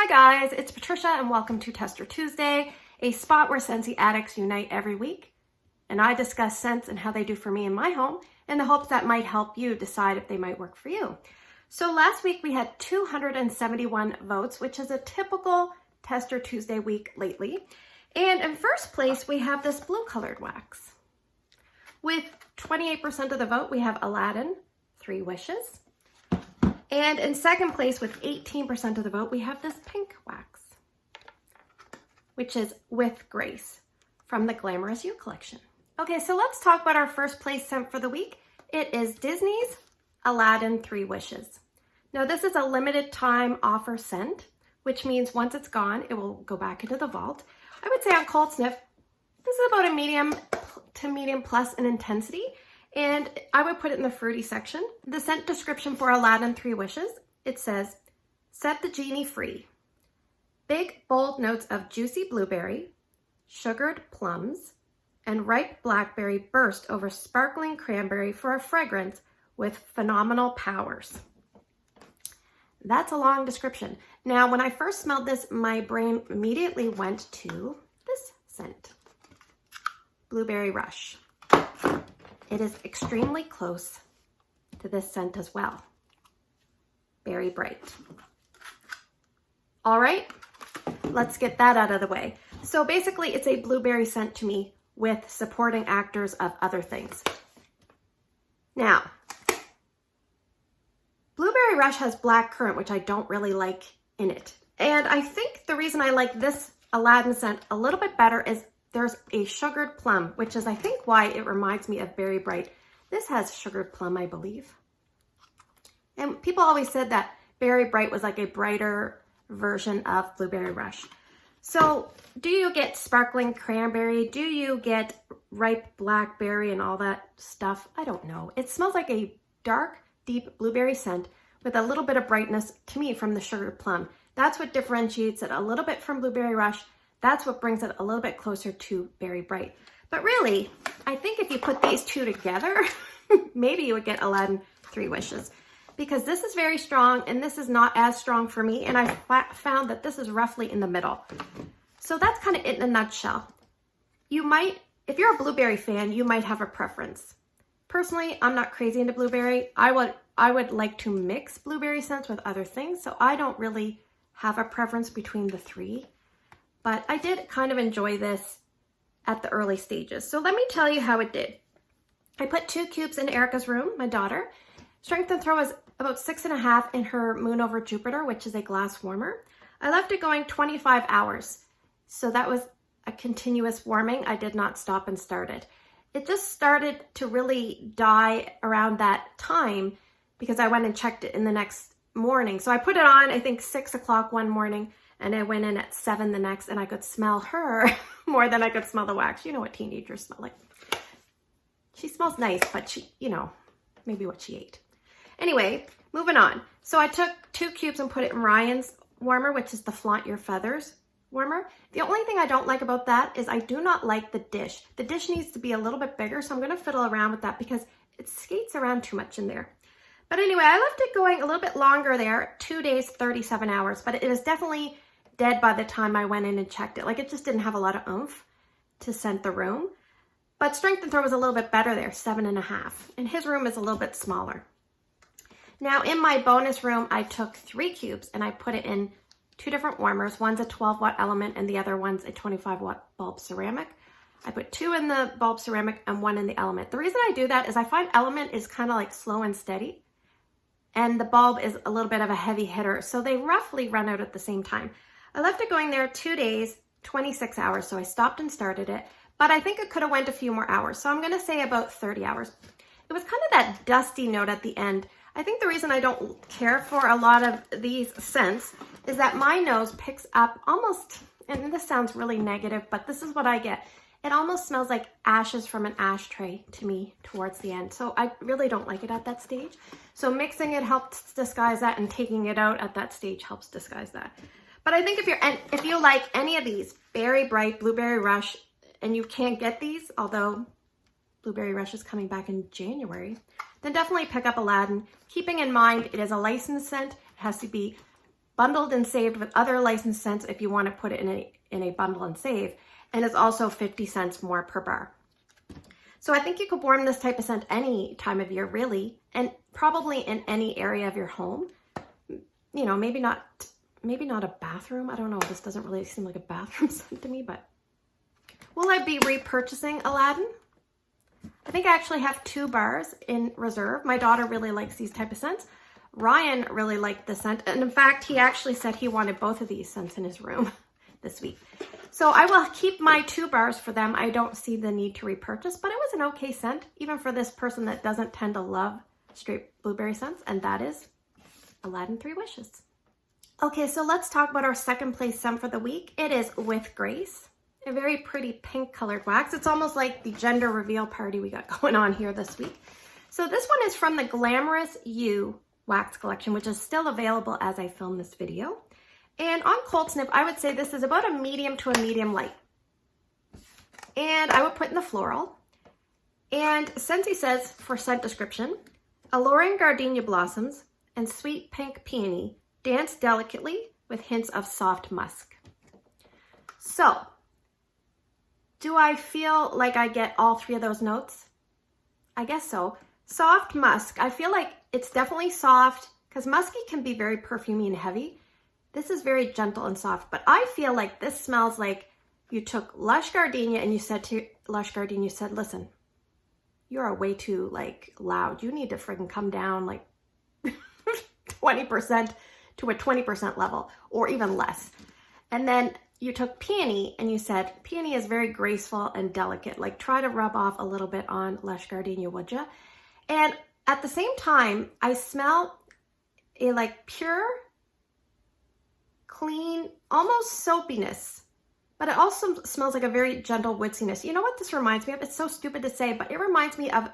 Hi guys, it's Patricia and welcome to Tester Tuesday, a spot where Scentsy addicts unite every week. And I discuss scents and how they do for me in my home in the hopes that might help you decide if they might work for you. So last week we had 271 votes, which is a typical Tester Tuesday week lately. And in first place, we have this blue colored wax. With 28% of the vote, we have Aladdin, 3 Wishes. And in second place with 18% of the vote, we have this pink wax, which is With Grace from the Glamorous You collection. Okay, so let's talk about our first place scent for the week. It is Disney's Aladdin 3 Wishes. Now this is a limited time offer scent, which means once it's gone, it will go back into the vault. I would say on cold sniff, this is about a medium to medium plus in intensity. And I would put it in the fruity section. The scent description for Aladdin 3 Wishes, it says, set the genie free. Big, bold notes of juicy blueberry, sugared plums, and ripe blackberry burst over sparkling cranberry for a fragrance with phenomenal powers. That's a long description. Now, when I first smelled this, my brain immediately went to this scent, Blueberry Rush. It is extremely close to this scent as well. Very bright. All right, let's get that out of the way. So basically it's a blueberry scent to me with supporting actors of other things. Now, Blueberry Rush has black currant, which I don't really like in it. And I think the reason I like this Aladdin scent a little bit better is there's a sugared plum, which is I think why it reminds me of Berry Bright. This has sugared plum, I believe. And people always said that Berry Bright was like a brighter version of Blueberry Rush. So do you get sparkling cranberry? Do you get ripe blackberry and all that stuff? I don't know. It smells like a dark, deep blueberry scent with a little bit of brightness to me from the sugared plum. That's what differentiates it a little bit from Blueberry Rush. That's what brings it a little bit closer to Berry Bright. But really, I think if you put these two together, maybe you would get Aladdin 3 Wishes. Because this is very strong and this is not as strong for me. And I found that this is roughly in the middle. So that's kind of it in a nutshell. You might, if you're a blueberry fan, you might have a preference. Personally, I'm not crazy into blueberry. I would like to mix blueberry scents with other things. So I don't really have a preference between the 3. But I did kind of enjoy this at the early stages. So let me tell you how it did. I put 2 cubes in Erica's room, my daughter. Strength and throw was about 6.5 in her Moon over Jupiter, which is a glass warmer. I left it going 25 hours. So that was a continuous warming. I did not stop and start it. It just started to really die around that time because I went and checked it in the next morning. So I put it on, I think 6 o'clock one morning. And I went in at 7 the next, and I could smell her more than I could smell the wax. You know what teenagers smell like. She smells nice, but she, you know, maybe what she ate. Anyway, moving on. So I took 2 cubes and put it in Ryan's warmer, which is the Flaunt Your Feathers warmer. The only thing I don't like about that is I do not like the dish. The dish needs to be a little bit bigger, so I'm going to fiddle around with that because it skates around too much in there. But anyway, I left it going a little bit longer there, 2 days, 37 hours, but it was definitely dead by the time I went in and checked it. Like it just didn't have a lot of oomph to scent the room. But strength and throw was a little bit better there, 7.5. And his room is a little bit smaller. Now in my bonus room, I took 3 cubes and I put it in 2 different warmers. One's a 12-watt element and the other one's a 25-watt bulb ceramic. I put 2 in the bulb ceramic and 1 in the element. The reason I do that is I find element is kind of like slow and steady. And the bulb is a little bit of a heavy hitter. So they roughly run out at the same time. I left it going there 2 days, 26 hours, so I stopped and started it, but I think it could have went a few more hours, so I'm going to say about 30 hours. It was kind of that dusty note at the end. I think the reason I don't care for a lot of these scents is that my nose picks up almost, and this sounds really negative, but this is what I get. It almost smells like ashes from an ashtray to me towards the end, so I really don't like it at that stage. So mixing it helps disguise that, and taking it out at that stage helps disguise that. But I think if you like any of these, Berry Bright, Blueberry Rush, and you can't get these, although Blueberry Rush is coming back in January, then definitely pick up Aladdin. Keeping in mind, it is a licensed scent. It has to be bundled and saved with other licensed scents if you want to put it in a bundle and save. And it's also 50 cents more per bar. So I think you could warm this type of scent any time of year, really, and probably in any area of your home. You know, maybe not a bathroom. I don't know. This doesn't really seem like a bathroom scent to me, but will I be repurchasing Aladdin? I think I actually have 2 bars in reserve. My daughter really likes these type of scents. Ryan really liked the scent, and in fact, he actually said he wanted both of these scents in his room this week. So I will keep my 2 bars for them. I don't see the need to repurchase, but it was an okay scent, even for this person that doesn't tend to love straight blueberry scents, and that is Aladdin 3 Wishes. Okay, so let's talk about our second place scent for the week. It is With Grace, a very pretty pink colored wax. It's almost like the gender reveal party we got going on here this week. So this one is from the Glamorous You wax collection, which is still available as I film this video. And on cold sniff, I would say this is about a medium to a medium light. And I would put in the floral. And Scentsy says, for scent description, alluring gardenia blossoms and sweet pink peony dance delicately with hints of soft musk. So, do I feel like I get all 3 of those notes? I guess so. Soft musk. I feel like it's definitely soft because musky can be very perfumey and heavy. This is very gentle and soft, but I feel like this smells like you took Lush Gardenia and you said to Lush Gardenia, you said, listen, you are way too like loud. You need to freaking come down like 20% to a 20% level or even less. And then you took Peony and you said, Peony is very graceful and delicate. Like try to rub off a little bit on Lush Gardenia, would ya? And at the same time, I smell a like pure, clean, almost soapiness, but it also smells like a very gentle woodsiness. You know what this reminds me of? It's so stupid to say, but it reminds me of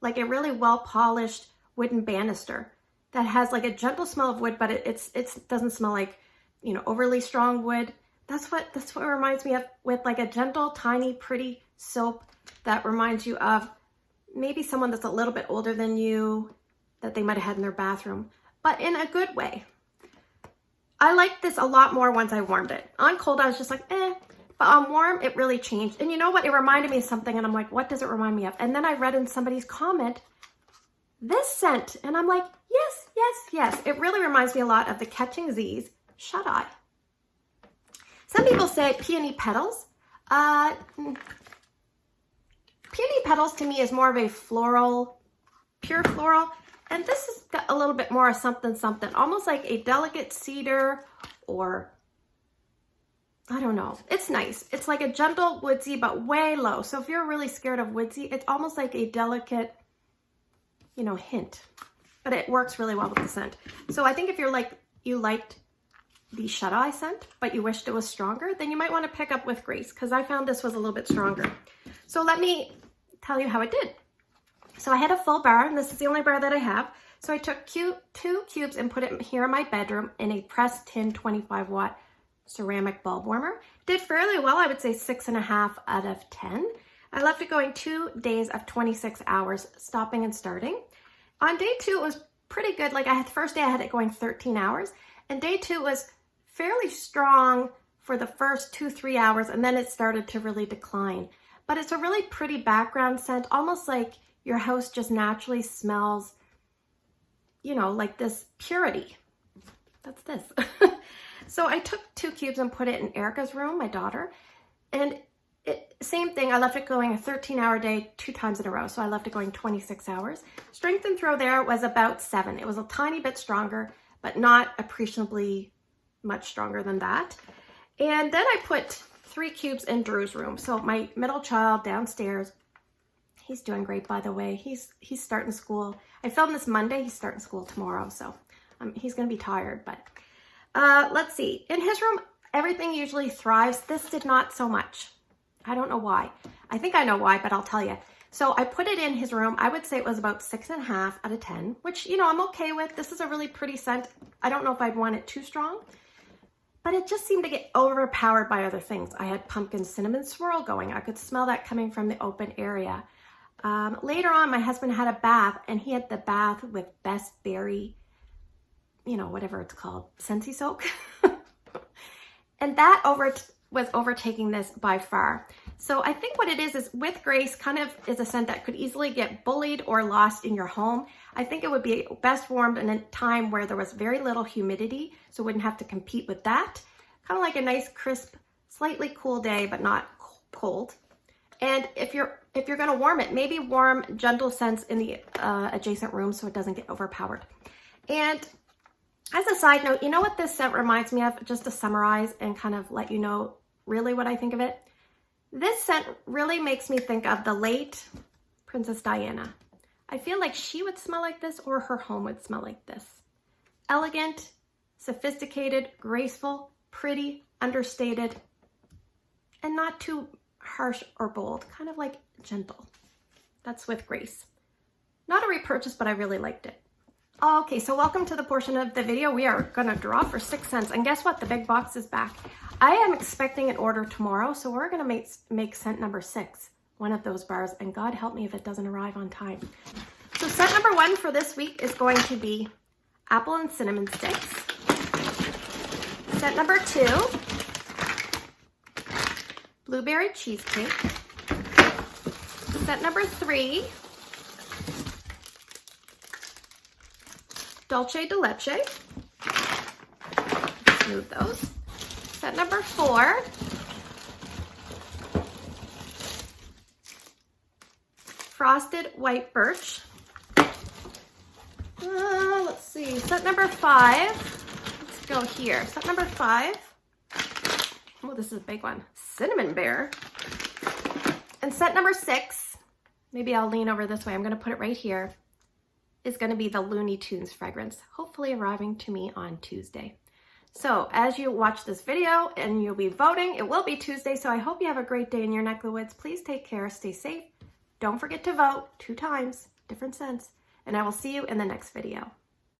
like a really well-polished wooden banister that has like a gentle smell of wood, but it doesn't smell like, you know, overly strong wood. That's what it reminds me of, with like a gentle, tiny, pretty soap that reminds you of maybe someone that's a little bit older than you that they might have had in their bathroom, but in a good way. I liked this a lot more once I warmed it. On cold, I was just like, eh, but on warm, it really changed. And you know what? It reminded me of something, and I'm like, what does it remind me of? And then I read in somebody's comment, this scent, and I'm like, yes, yes, yes. It really reminds me a lot of the Catching Z's Shut Eye. Some people say Peony Petals. Peony Petals to me is more of a floral, pure floral. And this has got a little bit more of something, something, almost like a delicate cedar or, I don't know. It's nice. It's like a gentle woodsy, but way low. So if you're really scared of woodsy, it's almost like a delicate, you know, hint. But it works really well with the scent. So I think if you're like, you liked the Shut Eye scent, but you wished it was stronger, then you might want to pick up With Grace, because I found this was a little bit stronger. So let me tell you how it did. So I had a full bar, and this is the only bar that I have. So I took 2 cubes and put it here in my bedroom in a pressed tin 25-watt ceramic bulb warmer. Did fairly well, I would say 6.5 out of 10. I left it going 2 days of 26 hours, stopping and starting. On day 2, it was pretty good. Like the first day I had it going 13 hours, and day 2 was fairly strong for the first 2-3 hours, and then it started to really decline. But it's a really pretty background scent, almost like your house just naturally smells, you know, like this purity. That's this. So I took 2 cubes and put it in Erica's room, my daughter. And same thing, I left it going a 13-hour day 2 times in a row. So I left it going 26 hours. Strength and throw there was about 7. It was a tiny bit stronger, but not appreciably much stronger than that. And then I put 3 cubes in Drew's room. So my middle child downstairs, he's doing great, by the way. He's starting school. I filmed this Monday. He's starting school tomorrow, so he's going to be tired. But let's see. In his room, everything usually thrives. This did not so much. I don't know why. I think I know why, but I'll tell you. So I put it in his room. I would say it was about 6.5 out of 10, which, you know, I'm okay with. This is a really pretty scent. I don't know if I'd want it too strong, but it just seemed to get overpowered by other things. I had pumpkin cinnamon swirl going. I could smell that coming from the open area. Later on, my husband had a bath, and he had the bath with best berry you know, whatever it's called, Scentsy soak. And that was overtaking this by far. So I think what it is with Grace kind of is a scent that could easily get bullied or lost in your home. I think it would be best warmed in a time where there was very little humidity, so it wouldn't have to compete with that. Kind of like a nice, crisp, slightly cool day, but not cold. And if you're gonna warm it, maybe warm gentle scents in the adjacent room so it doesn't get overpowered. And as a side note, you know what this scent reminds me of, just to summarize and kind of let you know really what I think of it? This scent really makes me think of the late Princess Diana. I feel like she would smell like this, or her home would smell like this. Elegant, sophisticated, graceful, pretty, understated, and not too harsh or bold, kind of like gentle. That's with Grace. Not a repurchase, but I really liked it. Okay, so welcome to the portion of the video. We are gonna draw for 6 cents, and guess what? The big box is back. I am expecting an order tomorrow, so we're gonna make scent number 6, one of those bars, and God help me if it doesn't arrive on time. So scent number 1 for this week is going to be apple and cinnamon sticks. Scent number 2, blueberry cheesecake. Scent number 3, dulce de leche. Let's move those. Scent number 4, frosted white birch. Let's see, scent number 5. Let's go here. Scent number 5. Oh, this is a big one. Cinnamon bear. And scent number 6, maybe I'll lean over this way. I'm going to put it right here, is going to be the Looney Tunes fragrance, hopefully arriving to me on Tuesday. So as you watch this video and you'll be voting, it will be Tuesday, so I hope you have a great day in your neck of the woods. Please take care, stay safe. Don't forget to vote 2 times, different scents, and I will see you in the next video.